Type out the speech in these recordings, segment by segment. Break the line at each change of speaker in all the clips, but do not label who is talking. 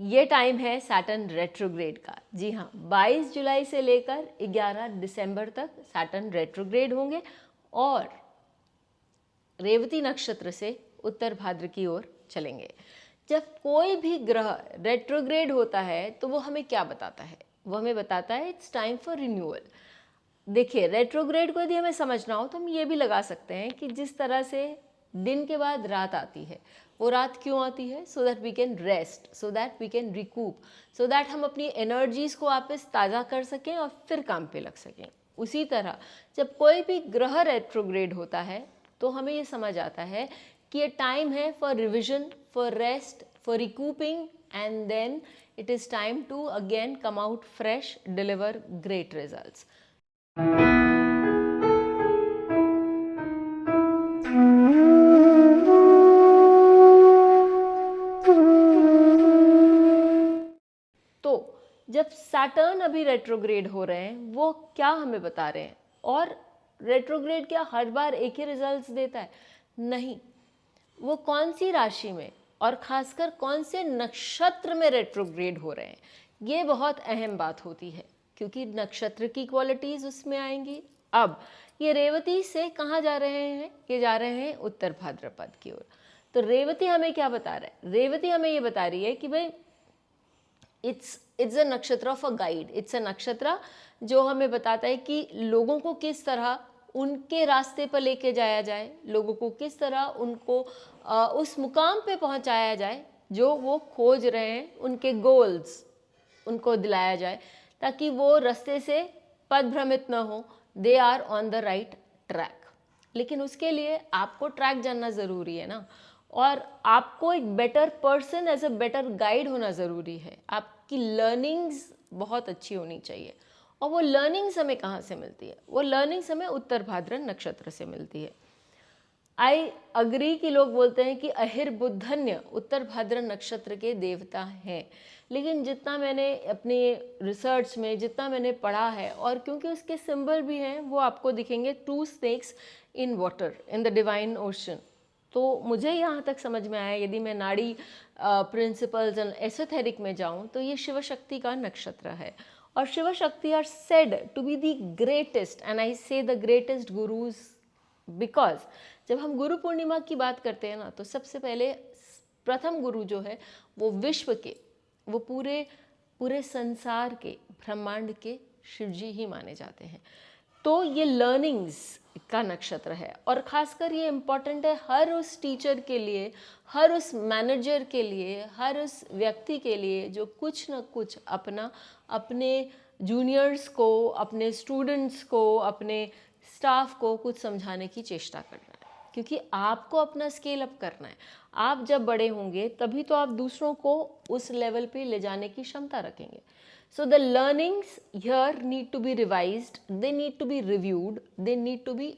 ये टाइम है Saturn retrograde का। जी हाँ, 22 जुलाई से लेकर 11 दिसंबर तक सैटर्न रेट्रोग्रेड होंगे और रेवती नक्षत्र से उत्तर भाद्र की ओर चलेंगे। जब कोई भी ग्रह रेट्रोग्रेड होता है तो वो हमें क्या बताता है? वो हमें बताता है इट्स टाइम फॉर रिन्यूअल। देखिए, रेट्रोग्रेड को यदि हमें समझना हो तो हम ये भी लगा सकते हैं कि जिस तरह से दिन के बाद रात आती है, वो रात क्यों आती है? So that we can rest, so that we can recoup, so that हम अपनी एनर्जीज को वापस ताज़ा कर सकें और फिर काम पे लग सकें। उसी तरह जब कोई भी ग्रह रेट्रोग्रेड होता है तो हमें ये समझ आता है कि ये टाइम है for revision, for rest, for recouping, and then it is time to again come out fresh, deliver great results. तो जब सैटर्न अभी रेट्रोग्रेड हो रहे हैं वो क्या हमें बता रहे हैं? और रेट्रोग्रेड क्या हर बार एक ही रिजल्ट्स देता है? नहीं, वो कौन सी राशि में और खासकर कौन से नक्षत्र में रेट्रोग्रेड हो रहे हैं, ये बहुत अहम बात होती है, क्योंकि नक्षत्र की क्वालिटीज उसमें आएंगी। अब ये रेवती से कहाँ जा रहे हैं? ये जा रहे हैं उत्तर भाद्रपद की ओर। तो रेवती हमें क्या बता रहा है? रेवती हमें ये बता रही है कि भाई इट्स अ नक्षत्र of a guide. It's a नक्षत्र जो हमें बताता है कि लोगों को किस तरह उनके रास्ते पर लेके जाया जाए, लोगों को किस तरह उनको उस मुकाम पे पहुंचाया जाए जो वो खोज रहे हैं, उनके गोल्स उनको दिलाया जाए ताकि वो रास्ते से पथभ्रमित न हो, they are on the right track. लेकिन उसके लिए आपको ट्रैक जानना ज़रूरी है ना, और आपको एक better person as a better guide होना ज़रूरी है। आपकी लर्निंग्स बहुत अच्छी होनी चाहिए, और वो लर्निंग्स हमें कहाँ से मिलती है? वो लर्निंग्स हमें उत्तर भाद्र नक्षत्र से मिलती है। आई अग्री कि लोग बोलते हैं कि अहिर बुद्धन्य उत्तर भाद्र नक्षत्र के देवता हैं, लेकिन जितना मैंने अपने रिसर्च में जितना मैंने पढ़ा है, और क्योंकि उसके सिंबल भी हैं, वो आपको दिखेंगे 2 snakes in water in the divine ocean. तो मुझे यहाँ तक समझ में आया, यदि मैं नाड़ी प्रिंसिपल्स एंड एसोथेरिक में जाऊँ तो ये शिव शक्ति का नक्षत्र है, और Shiv Shakti are said to be the greatest, and I say the greatest gurus because जब हम गुरु पूर्णिमा की बात करते हैं ना, तो सबसे पहले प्रथम गुरु जो है वो विश्व के, वो पूरे पूरे संसार के, ब्रह्मांड के शिव जी ही माने जाते हैं। तो ये लर्निंग्स का नक्षत्र है, और ख़ासकर ये इम्पॉर्टेंट है हर उस टीचर के लिए, हर उस मैनेजर के लिए, हर उस व्यक्ति के लिए जो कुछ न कुछ अपने जूनियर्स को, अपने स्टूडेंट्स को, अपने स्टाफ को कुछ समझाने की चेष्टा करना है, क्योंकि आपको अपना स्केल अप करना है। आप जब बड़े होंगे तभी तो आप दूसरों को उस लेवल पे ले जाने की क्षमता रखेंगे। So the learnings here need to be revised, they need to be reviewed, they need to be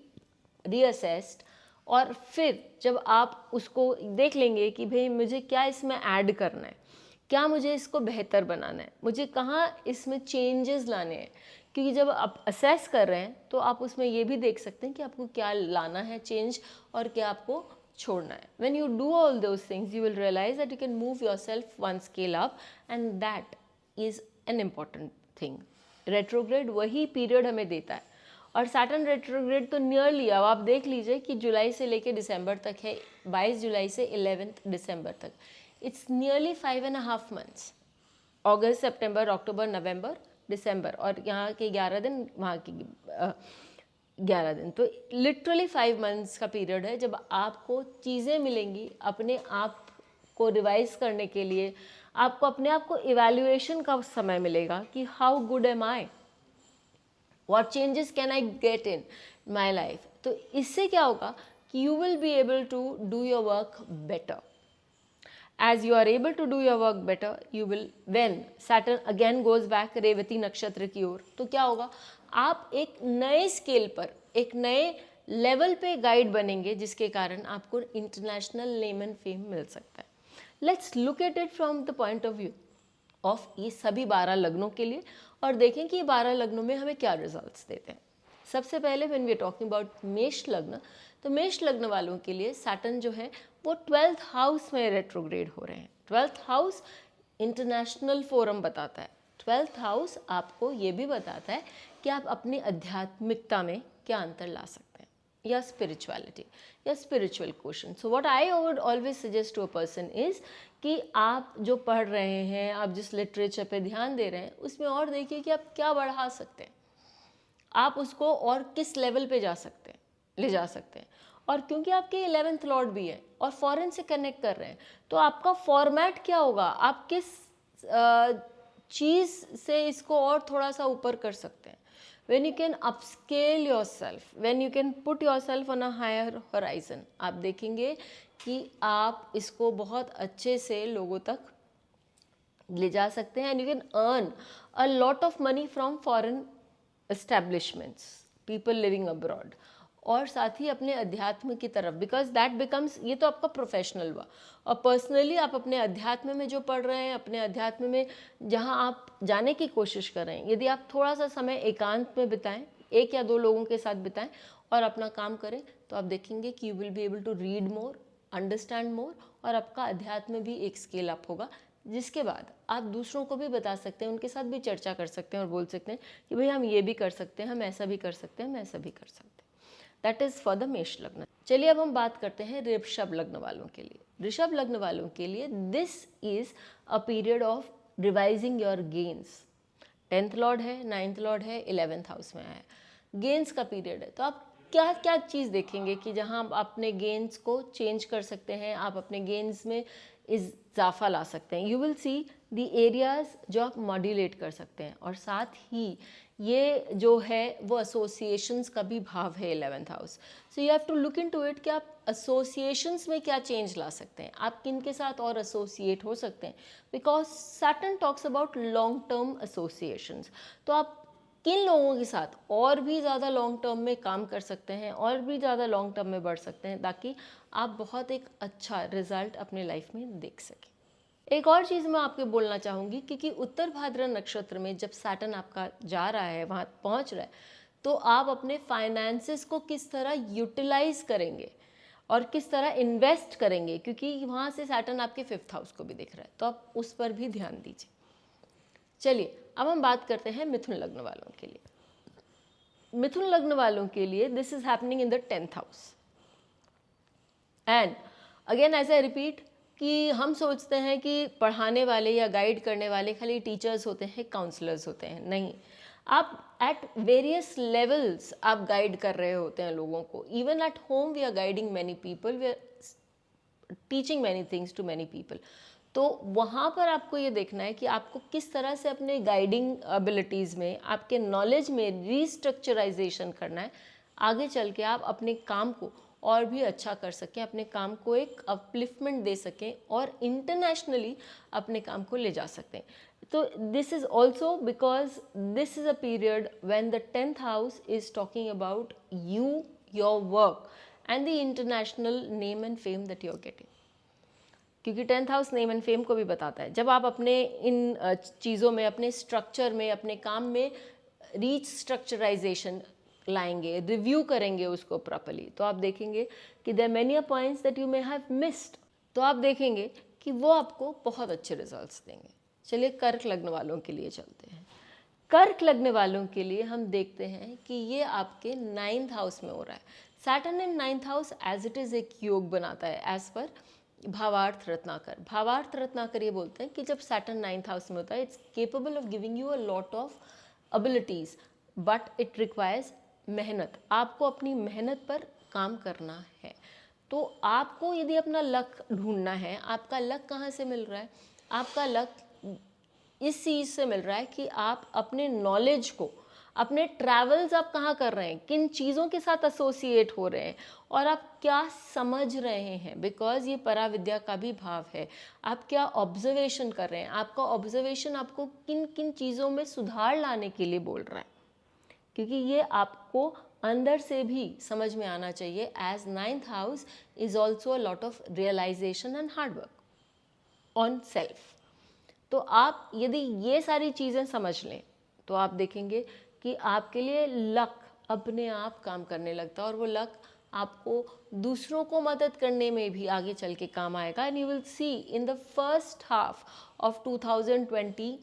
reassessed, और फिर जब आप उसको देख लेंगे कि भाई मुझे क्या इसमें ऐड करना है, क्या मुझे इसको बेहतर बनाना है, मुझे कहाँ इसमें चेंजेस लाने हैं, क्योंकि जब आप असेस कर रहे हैं तो आप उसमें ये भी देख सकते हैं कि आपको क्या लाना है चेंज और क्या आपको छोड़ना है। When you do all those things, you will realize that you can move yourself one scale up, and that is an important thing. Retrograde वही पीरियड हमें देता है, और सैटर्न रेट्रोग्रेड तो नियरली, अब आप देख लीजिए कि जुलाई से लेके दिसंबर तक है, 22 जुलाई से 11 दिसंबर तक। इट्स नियरली 5.5 months, अगस्त, सितंबर, अक्टूबर, नवंबर, दिसंबर, और यहाँ के 11 दिन, वहाँ की 11 दिन, तो लिटरली 5 months का पीरियड है जब आपको चीज़ें मिलेंगी अपने आप को रिवाइज करने के लिए। आपको अपने आप को इवैल्यूएशन का समय मिलेगा कि how good am I, what changes can I get in my life. तो इससे क्या होगा कि you will be able to do your work better. As you are able to do your work better, you will, when Saturn again goes back Revati nakshatra की ओर, तो क्या होगा, आप एक नए स्केल पर, एक नए लेवल पे गाइड बनेंगे, जिसके कारण आपको इंटरनेशनल नेम एंड फेम मिल सकता है। Let's look at it from the point of view of ये सभी 12 लग्नों के लिए, और देखें कि ये 12 लग्नों में हमें क्या रिजल्ट्स देते हैं। सबसे पहले when we are talking about Mesh lagna, तो मेष लग्न वालों के लिए सैटर्न जो है वो 12th हाउस में रेट्रोग्रेड हो रहे हैं। 12th हाउस इंटरनेशनल फोरम बताता है। 12th हाउस आपको ये भी बताता है कि आप अपनी आध्यात्मिकता में क्या अंतर ला सकते हैं, या स्पिरिचुअलिटी या spiritual question. So what I would always suggest to a person is कि आप जो पढ़ रहे हैं, आप जिस लिटरेचर पे ध्यान दे रहे हैं, उसमें और देखिए कि आप क्या बढ़ा सकते हैं, आप उसको और किस लेवल पे जा सकते हैं, ले जा सकते हैं। और क्योंकि आपके 11th लॉर्ड भी है और फॉरेन से कनेक्ट कर रहे हैं, तो आपका फॉर्मेट क्या होगा, आप किस चीज़ से इसको और थोड़ा सा ऊपर कर सकते हैं। when you can upscale yourself, when you can put yourself on a higher horizon, आप देखेंगे कि आप इसको बहुत अच्छे से लोगों तक ले जा सकते हैं। And you can earn a lot of money from foreign establishments, people living abroad, और साथ ही अपने अध्यात्म की तरफ, बिकॉज दैट बिकम्स, ये तो आपका प्रोफेशनल हुआ, और पर्सनली आप अपने अध्यात्म में जो पढ़ रहे हैं, अपने अध्यात्म में जहाँ आप जाने की कोशिश कर रहे हैं, यदि आप थोड़ा सा समय एकांत में बिताएं, 1 या 2 लोगों के साथ बिताएं और अपना काम करें, तो आप देखेंगे कि you will be able to read more, understand more, और आपका अध्यात्म भी एक स्केल अप होगा, जिसके बाद आप दूसरों को भी बता सकते हैं, उनके साथ भी चर्चा कर सकते हैं और बोल सकते हैं कि भाई हम ये भी कर सकते हैं, हम ऐसा भी कर सकते हैं, हम ऐसा भी कर सकते हैं। दैट इज़ फॉर द मेष लग्न। चलिए अब हम बात करते हैं ऋषभ लग्न वालों के लिए। ऋषभ लग्न वालों के लिए this is a period of revising your gains. 10th Lord है, 9th लॉर्ड है, 11th हाउस में आया है, गेन्स का पीरियड है। तो आप क्या क्या चीज़ देखेंगे कि जहां आप अपने गेन्स को चेंज कर सकते हैं, आप अपने गेन्स में इजाफा ला सकते हैं। You will see the areas जो आप मॉड्यूलेट कर सकते हैं, और साथ ही ये जो है वो एसोसिएशंस का भी भाव है 11th house. So you have to look into it कि आप एसोसिएशंस में क्या चेंज ला सकते हैं, आप किन के साथ और एसोसिएट हो सकते हैं, because Saturn talks about long term associations. तो आप किन लोगों के साथ और भी ज़्यादा लॉन्ग टर्म में काम कर सकते हैं, और भी ज़्यादा लॉन्ग टर्म में बढ़ सकते हैं, ताकि आप बहुत एक अच्छा रिजल्ट अपने लाइफ में देख सकें। एक और चीज़ मैं आपको बोलना चाहूँगी, क्योंकि उत्तर भाद्रा नक्षत्र में जब सैटर्न आपका जा रहा है, वहाँ पहुँच रहा है, तो आप अपने फाइनेंसेस को किस तरह यूटिलाइज करेंगे और किस तरह इन्वेस्ट करेंगे, क्योंकि वहाँ से सैटर्न आपके 5th हाउस को भी दिख रहा है, तो आप उस पर भी ध्यान दीजिए। चलिए अब हम बात करते हैं मिथुन लग्न वालों के लिए। मिथुन लग्न वालों के लिए this is happening in the 10th house. And again as I repeat कि हम सोचते हैं कि पढ़ाने वाले या गाइड करने वाले खाली टीचर्स होते हैं, काउंसलर्स होते हैं। नहीं, आप एट वेरियस लेवल्स आप गाइड कर रहे होते हैं लोगों को। Even at home we are guiding many people, we are teaching many things to many people. तो वहाँ पर आपको ये देखना है कि आपको किस तरह से अपने गाइडिंग एबिलिटीज़ में, आपके नॉलेज में रीस्ट्रक्चराइजेशन करना है, आगे चल के आप अपने काम को और भी अच्छा कर सकें, अपने काम को एक अपलिफ्टमेंट दे सकें और इंटरनेशनली अपने काम को ले जा सकते हैं। तो this is also because this is a period when the 10th house is talking about you, your work and the international name and fame that you are getting. क्योंकि 10th house name and fame को भी बताता है। जब आप अपने इन चीज़ों में, अपने स्ट्रक्चर में, अपने काम में रीस्ट्रक्चराइजेशन लाएंगे, रिव्यू करेंगे उसको प्रॉपर्ली, तो आप देखेंगे कि there many points that you may have missed, तो आप देखेंगे कि वो आपको बहुत अच्छे रिजल्ट्स देंगे। चलिए कर्क लग्न वालों के लिए चलते हैं। कर्क लग्न वालों के लिए हम देखते हैं कि ये आपके 9th हाउस में हो रहा है। Saturn in 9th house as it is एक योग बनाता है एज पर भावार्थ रत्नाकर। भावार्थ रत्नाकर ये बोलते हैं कि जब सैटर्न 9th हाउस में होता है, it's capable of giving you a lot of abilities, but it requires मेहनत। आपको अपनी मेहनत पर काम करना है। तो आपको यदि अपना लक ढूंढना है, आपका लक कहाँ से मिल रहा है? आपका लक इस चीज़ से मिल रहा है कि आप अपने नॉलेज को, अपने ट्रैवल्स आप कहाँ कर रहे हैं, किन चीज़ों के साथ एसोसिएट हो रहे हैं, और आप क्या समझ रहे हैं, बिकॉज ये पराविद्या का भी भाव है। आप क्या ऑब्जर्वेशन कर रहे हैं, आपका ऑब्जर्वेशन आपको किन किन चीज़ों में सुधार लाने के लिए बोल रहा है, क्योंकि ये आपको अंदर से भी समझ में आना चाहिए। As 9th house is also a lot of realization and hard work on self. तो आप यदि ये सारी चीज़ें समझ लें, तो आप देखेंगे कि आपके लिए लक अपने आप काम करने लगता है, और वो लक आपको दूसरों को मदद करने में भी आगे चल के काम आएगा। And you will C in the first half of 2027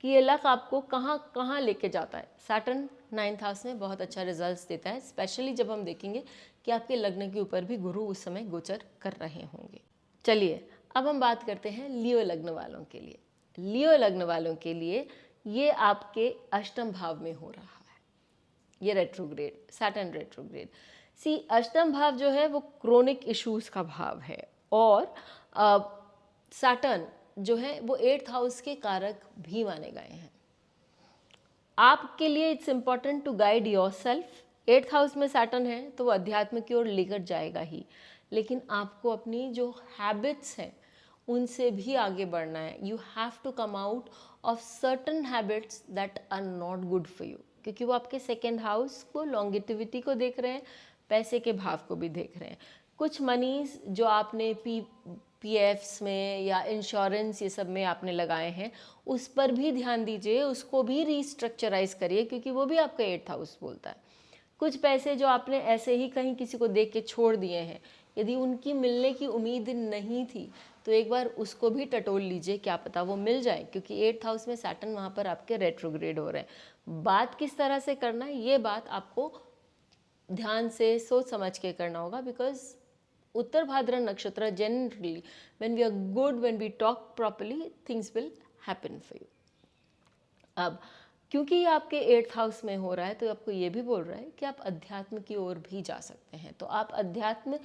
कि ये लक आपको कहाँ कहाँ लेके जाता है। सैटर्न 9th हाउस में बहुत अच्छा रिजल्ट्स देता है, स्पेशली जब हम देखेंगे कि आपके लग्न के ऊपर भी गुरु उस समय गोचर कर रहे होंगे। चलिए अब हम बात करते हैं लियो लग्न वालों के लिए। लियो लग्न वालों के लिए ये आपके अष्टम भाव में हो रहा है, ये रेट्रोग्रेड, सैटर्न रेट्रोग्रेड। सी अष्टम भाव जो है वो क्रोनिक इश्यूज का भाव है, और सैटर्न जो है वो 8th हाउस के कारक भी माने गए हैं। आपके लिए it's important to guide your self. 8th house में सैटर्न है तो वो अध्यात्म की ओर लेकर जाएगा ही, लेकिन आपको अपनी जो हैबिट्स हैं उनसे भी आगे बढ़ना है। You have to come out of certain habits that are not good for you, क्योंकि वो आपके 2nd हाउस को, लॉन्गेटिविटी को देख रहे हैं, पैसे के भाव को भी देख रहे हैं। कुछ मनीज जो आपने पीएफ्स में या इंश्योरेंस ये सब में आपने लगाए हैं उस पर भी ध्यान दीजिए, उसको भी रीस्ट्रक्चराइज करिए, क्योंकि वो भी आपका 8th हाउस बोलता है। कुछ पैसे जो आपने ऐसे ही कहीं किसी को देख के छोड़ दिए हैं, यदि उनकी मिलने की उम्मीद नहीं थी तो एक बार उसको भी टटोल लीजिए, क्या पता वो मिल जाए, क्योंकि 8th हाउस में सैटर्न वहाँ पर आपके रेट्रोग्रेड हो रहे हैं। बात किस तरह से करना है ये बात आपको ध्यान से सोच समझ के करना होगा, because Uttar Bhadra nakshatra generally when we are good, when we talk properly, things will happen for you. अब क्योंकि ये आपके 8th हाउस में हो रहा है तो आपको ये भी बोल रहा है कि आप अध्यात्म की ओर भी जा सकते हैं। तो आप अध्यात्म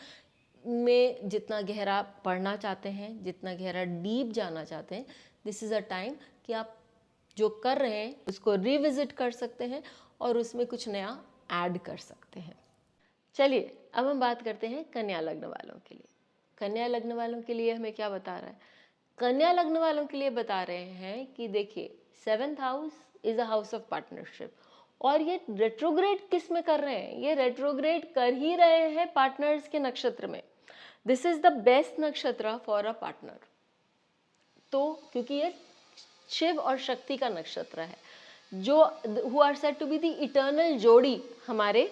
में जितना गहरा पढ़ना चाहते हैं, जितना गहरा डीप जाना चाहते हैं, दिस इज़ अ टाइम कि आप जो कर रहे हैं उसको रिविजिट कर सकते हैं और उसमें कुछ नया ऐड कर सकते हैं। चलिए अब हम बात करते हैं कन्या लग्न वालों के लिए। कन्या लग्न वालों के लिए हमें क्या बता रहा है? कन्या लग्न वालों के लिए बता रहे हैं कि देखिए 7th house is a house of partnership, और ये रेट्रोग्रेड किस में कर रहे हैं? ये रेट्रोग्रेड कर ही रहे हैं पार्टनर्स के नक्षत्र में। दिस इज द बेस्ट नक्षत्र फॉर अ पार्टनर। तो क्योंकि ये शिव और शक्ति का नक्षत्र है, जो who are said to be the eternal जोड़ी हमारे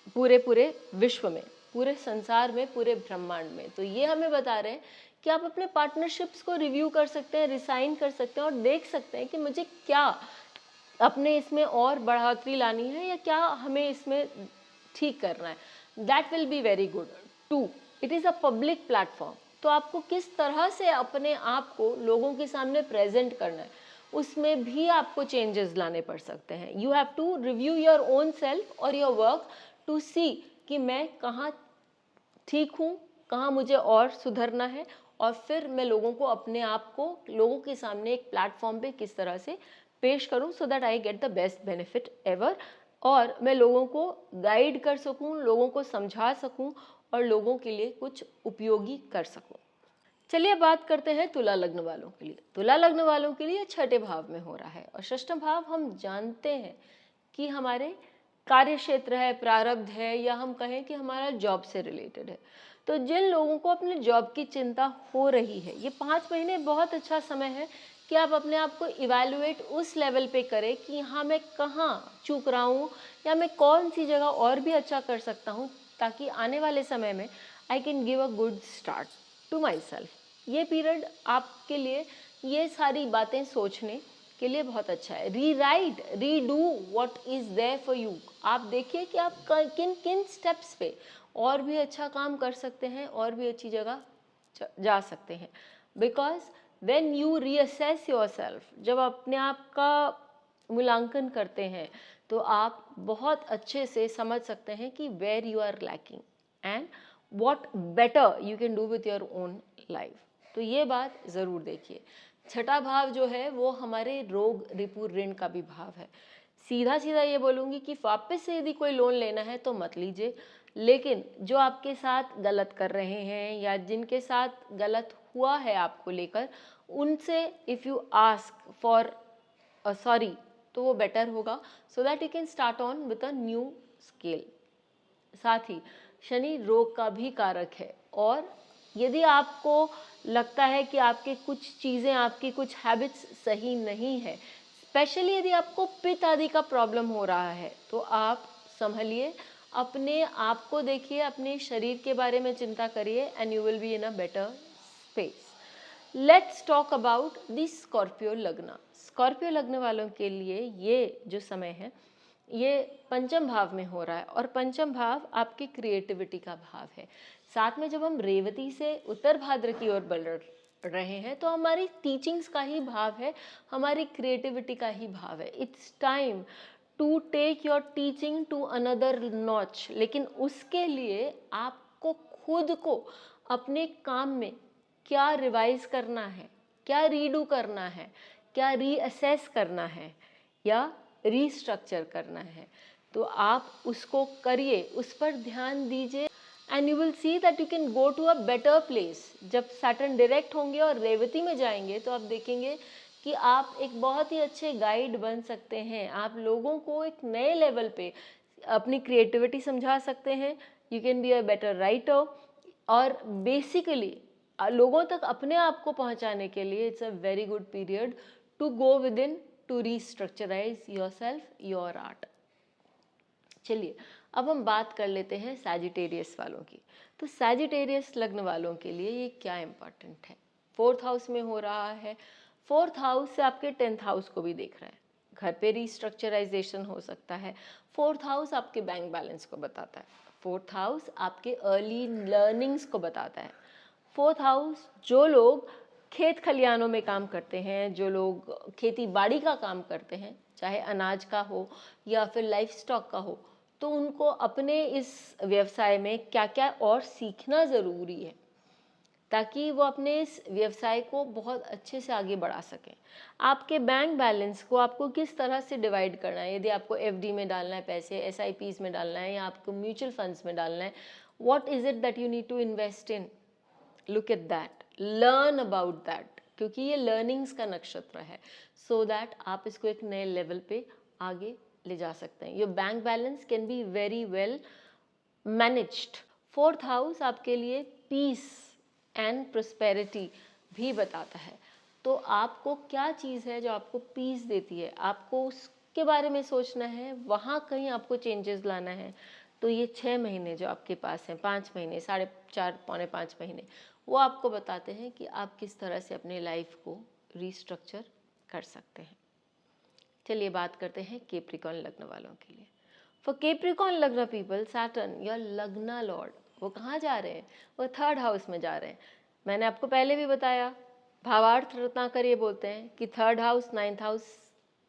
पूरे विश्व में, पूरे संसार में, पूरे ब्रह्मांड में। तो ये हमें बता रहे हैं कि आप अपने पार्टनरशिप्स को रिव्यू कर सकते हैं, रिसाइन कर सकते हैं और देख सकते हैं कि मुझे क्या अपने इसमें और बढ़ोतरी लानी है या क्या हमें इसमें ठीक करना है। That will be very good. 2, it is a public platform, तो आपको किस तरह से अपने आप को लोगों के सामने प्रेजेंट करना है, उसमें भी आपको चेंजेस लाने पड़ सकते हैं। You have to review your own self और योर वर्क टू सी कि मैं कहाँ ठीक हूँ, कहाँ मुझे और सुधरना है, और फिर मैं लोगों को, अपने आप को लोगों के सामने एक प्लेटफॉर्म पे किस तरह से पेश करूँ so that I get the best benefit ever, और मैं लोगों को गाइड कर सकूँ, लोगों को समझा सकूँ और लोगों के लिए कुछ उपयोगी कर सकूँ। चलिए बात करते हैं तुला लग्न वालों के लिए। तुला लग्न वालों के लिए 6ठे भाव में हो रहा है, और 6ठा भाव हम जानते हैं कि हमारे कार्य क्षेत्र है, प्रारब्ध है, या हम कहें कि हमारा जॉब से रिलेटेड है। तो जिन लोगों को अपने जॉब की चिंता हो रही है, ये 5 महीने बहुत अच्छा समय है कि आप अपने आप को इवैल्यूएट उस लेवल पे करें कि हाँ मैं कहाँ चूक रहा हूँ या मैं कौन सी जगह और भी अच्छा कर सकता हूँ, ताकि आने वाले समय में I can give a good start to my self. ये पीरियड आपके लिए ये सारी बातें सोचने के लिए बहुत अच्छा है। Rewrite, redo what is there for you. आप देखिए कि आप किन किन स्टेप्स पे और भी अच्छा काम कर सकते हैं और भी अच्छी जगह जा सकते हैं। Because when you reassess yourself, जब अपने आप का मूल्यांकन करते हैं तो आप बहुत अच्छे से समझ सकते हैं कि where you are lacking and what better you can do with your own life. तो ये बात ज़रूर देखिए। 6ठा भाव जो है वो हमारे रोग, रिपु, ऋण का भी भाव है। सीधा सीधा ये बोलूँगी कि वापस से यदि कोई लोन लेना है तो मत लीजिए, लेकिन जो आपके साथ गलत कर रहे हैं या जिनके साथ गलत हुआ है आपको लेकर, उनसे if you ask for sorry तो वो बेटर होगा, so that you can start on with a new scale. साथ ही शनि रोग का भी कारक है, और यदि आपको लगता है कि आपके कुछ चीज़ें, आपकी कुछ हैबिट्स सही नहीं है, स्पेशली यदि आपको पित्त आदि का प्रॉब्लम हो रहा है, तो आप संभलिए, अपने आप को देखिए, अपने शरीर के बारे में चिंता करिए and you will be in a better space. Let's talk about the Scorpio लग्न। स्कॉर्पियो लग्न वालों के लिए ये जो समय है ये पंचम भाव में हो रहा है और पंचम भाव आपकी क्रिएटिविटी का भाव है। साथ में जब हम रेवती से उत्तर भाद्र की ओर बढ़ रहे हैं तो हमारी टीचिंग्स का ही भाव है, हमारी क्रिएटिविटी का ही भाव है। It's time to take your teaching to another notch. लेकिन उसके लिए आपको खुद को अपने काम में क्या रिवाइज करना है, क्या रीडू करना है, क्या रीअसेस करना है या रीस्ट्रक्चर करना है, तो आप उसको करिए, उस पर ध्यान दीजिए and you will see that you can go to a better place. जब सैटर्न डायरेक्ट होंगे और रेवती में जाएंगे तो आप देखेंगे कि आप एक बहुत ही अच्छे गाइड बन सकते हैं। आप लोगों को एक नए लेवल पे अपनी क्रिएटिविटी समझा सकते हैं। You can be a better writer और बेसिकली लोगों तक अपने आप को पहुंचाने के लिए it's a very good period to go within to restructurise yourself, your art. चलिए अब हम बात कर लेते हैं सैजिटेरियस वालों की। तो सैजिटेरियस लग्न वालों के लिए ये क्या इंपॉर्टेंट है। फोर्थ हाउस में हो रहा है, फोर्थ हाउस से आपके 10th हाउस को भी देख रहा है। घर पे रीस्ट्रक्चराइजेशन हो सकता है। फोर्थ हाउस आपके बैंक बैलेंस को बताता है। फोर्थ हाउस आपके अर्ली लर्निंग्स को बताता है। फोर्थ हाउस जो लोग खेत खलियानों में काम करते हैं, जो लोग खेती बाड़ी का काम करते हैं, चाहे अनाज का हो या फिर लाइफ स्टॉक का हो, तो उनको अपने इस व्यवसाय में क्या क्या और सीखना ज़रूरी है ताकि वो अपने इस व्यवसाय को बहुत अच्छे से आगे बढ़ा सकें। आपके बैंक बैलेंस को आपको किस तरह से डिवाइड करना है, यदि आपको एफडी में डालना है पैसे, एसआईपीज में डालना है या आपको म्यूचुअल फंड्स में डालना है, what is it that you need to invest in, look at that, learn about that, क्योंकि ये लर्निंग्स का नक्षत्र है, सो दैट आप इसको एक नए लेवल पे आगे ले जा सकते हैं। Your bank balance can be very well managed. Fourth house आपके लिए पीस एंड प्रोस्पेरिटी भी बताता है। तो आपको क्या चीज़ है जो आपको पीस देती है, आपको उसके बारे में सोचना है, वहाँ कहीं आपको चेंजेस लाना है। तो ये 6 महीने जो आपके पास हैं, 5 महीने, 4.5 पौने 5 महीने, वो आपको बताते हैं कि आप किस तरह से अपने लाइफ को रीस्ट्रक्चर कर सकते हैं। चलिए बात करते हैं कैप्रिकॉर्न लग्न वालों के लिए। फॉर कैप्रिकॉर्न लग्न पीपल, सैटर्न योर लग्न लॉर्ड, वो कहाँ जा रहे हैं, वो 3rd हाउस में जा रहे हैं। मैंने आपको पहले भी बताया, भावार्थ रत्नाकर ये बोलते हैं कि 3rd house, 9th house,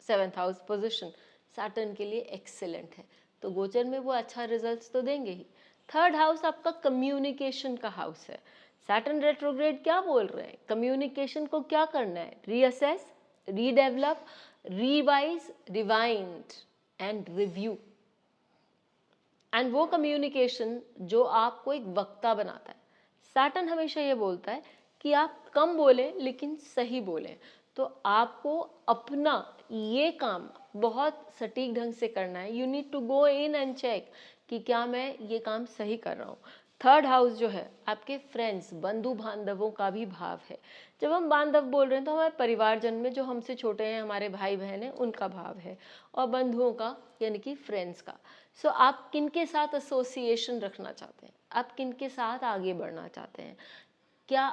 7th house position Saturn के लिए एक्सेलेंट है, तो गोचर में वो अच्छा रिजल्ट्स तो देंगे ही। 3rd हाउस आपका कम्युनिकेशन का हाउस है। सैटर्न रेट्रोग्रेड क्या बोल रहे हैं, कम्युनिकेशन को क्या करना है, reassess, redevelop, revise, rewind and review. And वो कम्युनिकेशन जो आपको एक वक्ता बनाता है। सैटर्न हमेशा ये बोलता है कि आप कम बोलें लेकिन सही बोलें। तो आपको अपना ये काम बहुत सटीक ढंग से करना है। You need to go in and check कि क्या मैं ये काम सही कर रहा हूँ। 3rd हाउस जो है आपके फ्रेंड्स, बंधु बांधवों का भी भाव है। जब हम बांधव बोल रहे हैं तो हमारे परिवारजन में जो हमसे छोटे हैं, हमारे भाई बहन हैं, उनका भाव है, और बंधुओं का यानी कि फ्रेंड्स का। सो आप किन के साथ एसोसिएशन रखना चाहते हैं, आप किन के साथ आगे बढ़ना चाहते हैं, क्या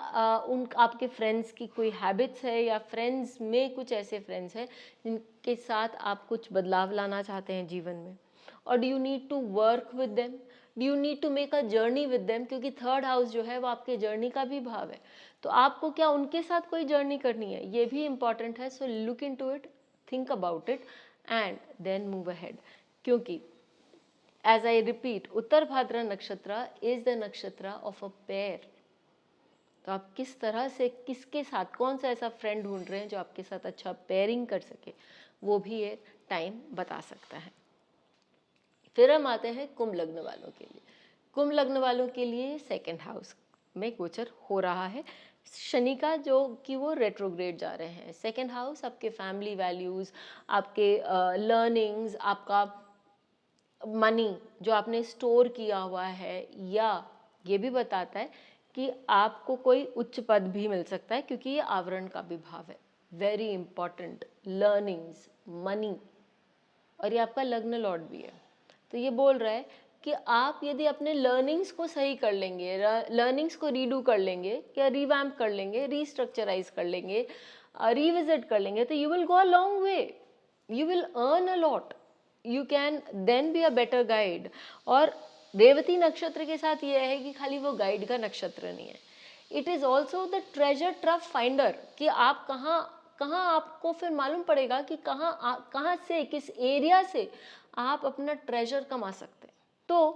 उन आपके फ्रेंड्स की कोई हैबिट्स है या फ्रेंड्स में कुछ ऐसे फ्रेंड्स हैं जिनके साथ आप कुछ बदलाव लाना चाहते हैं जीवन में, और do you need to work with them, do you need to make a journey with them, क्योंकि 3rd हाउस जो है वो आपके जर्नी का भी भाव है। तो आपको क्या उनके साथ कोई जर्नी करनी है, ये भी इंपॉर्टेंट है। So look in to it, think about it and then move ahead. क्योंकि as I repeat, Uttar Bhadra nakshatra is the nakshatra of a pair. तो आप किस तरह से, किसके साथ, कौन सा ऐसा फ्रेंड ढूंढ रहे हैं जो आपके साथ अच्छा पेयरिंग कर सके, वो भी ये टाइम बता सकता है। फिर हम आते हैं कुंभ लग्न वालों के लिए। कुंभ लग्न वालों के लिए 2nd हाउस में गोचर हो रहा है शनि का, जो कि वो रेट्रोग्रेड जा रहे हैं। 2nd हाउस आपके फैमिली वैल्यूज़, आपके लर्निंग्स, आपका मनी जो आपने स्टोर किया हुआ है, या ये भी बताता है कि आपको कोई उच्च पद भी मिल सकता है, क्योंकि ये आवरण का भी भाव है। वेरी इंपॉर्टेंट, लर्निंग्स, मनी, और ये आपका लग्न लॉर्ड भी है। तो ये बोल रहा है कि आप यदि अपने लर्निंग्स को सही कर लेंगे, लर्निंग्स को रीडू कर लेंगे या रिवैम्प कर लेंगे, रीस्ट्रक्चराइज कर लेंगे, रिविजिट कर लेंगे, तो you will go a long way, you will earn a lot, you can then be a better guide. और रेवती नक्षत्र के साथ ये है कि खाली वो गाइड का नक्षत्र नहीं है, it is also the treasure trough finder, कि आप कहाँ कहाँ आपको फिर मालूम पड़ेगा कि कहाँ से, किस एरिया से आप अपना ट्रेजर कमा सकते हैं। तो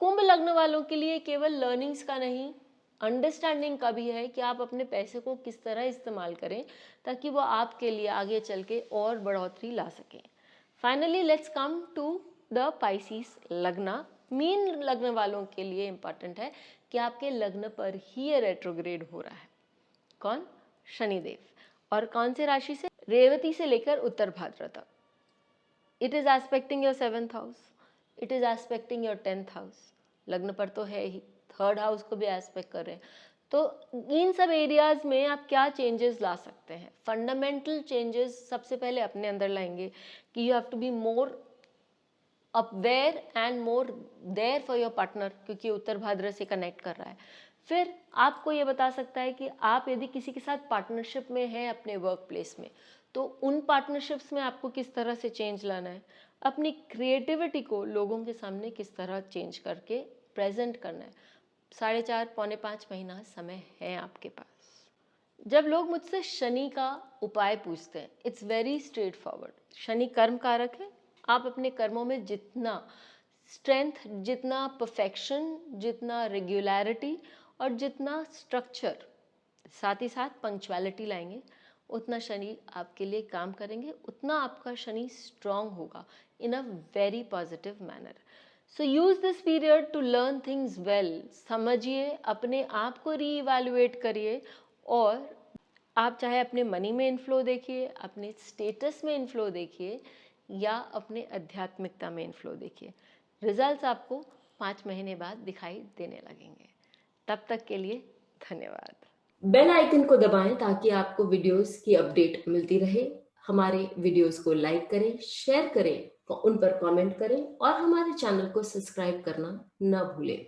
कुंभ लग्न वालों के लिए केवल लर्निंग्स का नहीं, अंडरस्टैंडिंग का भी है कि आप अपने पैसे को किस तरह इस्तेमाल करें ताकि वो आपके लिए आगे चल के और बढ़ोतरी ला सकें। Finally let's come to the Pisces lagna. मीन लग्न वालों के लिए इंपॉर्टेंट है कि आपके लग्न पर ही ये रेट्रोग्रेड हो रहा है। कौन? शनिदेव। और कौन से राशि से? रेवती से लेकर उत्तर भाद्र तक। It is expecting your 7th house, it is expecting your 10th house, लग्न पर तो है ही, 3rd हाउस को भी एस्पेक्ट कर रहे हैं। तो इन सब एरियाज में आप क्या चेंजेस ला सकते हैं? फंडामेंटल चेंजेस सबसे पहले अपने अंदर लाएंगे कि you have to be more aware and more there for your partner, क्योंकि उत्तर भाद्र से कनेक्ट कर रहा है। फिर आपको ये बता सकता है कि आप यदि किसी के साथ पार्टनरशिप में हैं अपने वर्क प्लेस में, तो उन पार्टनरशिप्स में आपको किस तरह से चेंज लाना है, अपनी क्रिएटिविटी को लोगों के सामने किस तरह चेंज करके प्रेजेंट करना है। 4.5 पौने 5 महीना समय है आपके पास। जब लोग मुझसे शनि का उपाय पूछते हैं, it's very straight forward. Shani कर्म कारक है। आप अपने कर्मों में जितना स्ट्रेंथ, जितना परफेक्शन, जितना रेगुलरिटी और जितना स्ट्रक्चर, साथ ही साथ पंक्चुअलिटी लाएंगे, उतना शनि आपके लिए काम करेंगे, उतना आपका शनि स्ट्रांग होगा in a very positive manner. So use this period to learn things well. समझिए, अपने आप को रीइवैल्यूएट करिए, और आप चाहे अपने मनी में इन्फ्लो देखिए, अपने स्टेटस में इन्फ्लो देखिए, या अपने आध्यात्मिकता में इन्फ्लो देखिए। रिजल्ट्स आपको 5 महीने बाद दिखाई देने लगेंगे। तब तक के लिए धन्यवाद।
बेल आइकन को दबाएं ताकि आपको वीडियोस की अपडेट मिलती रहे। हमारे वीडियोस को लाइक करें, शेयर करें, उन पर कमेंट करें और हमारे चैनल को सब्सक्राइब करना न भूलें।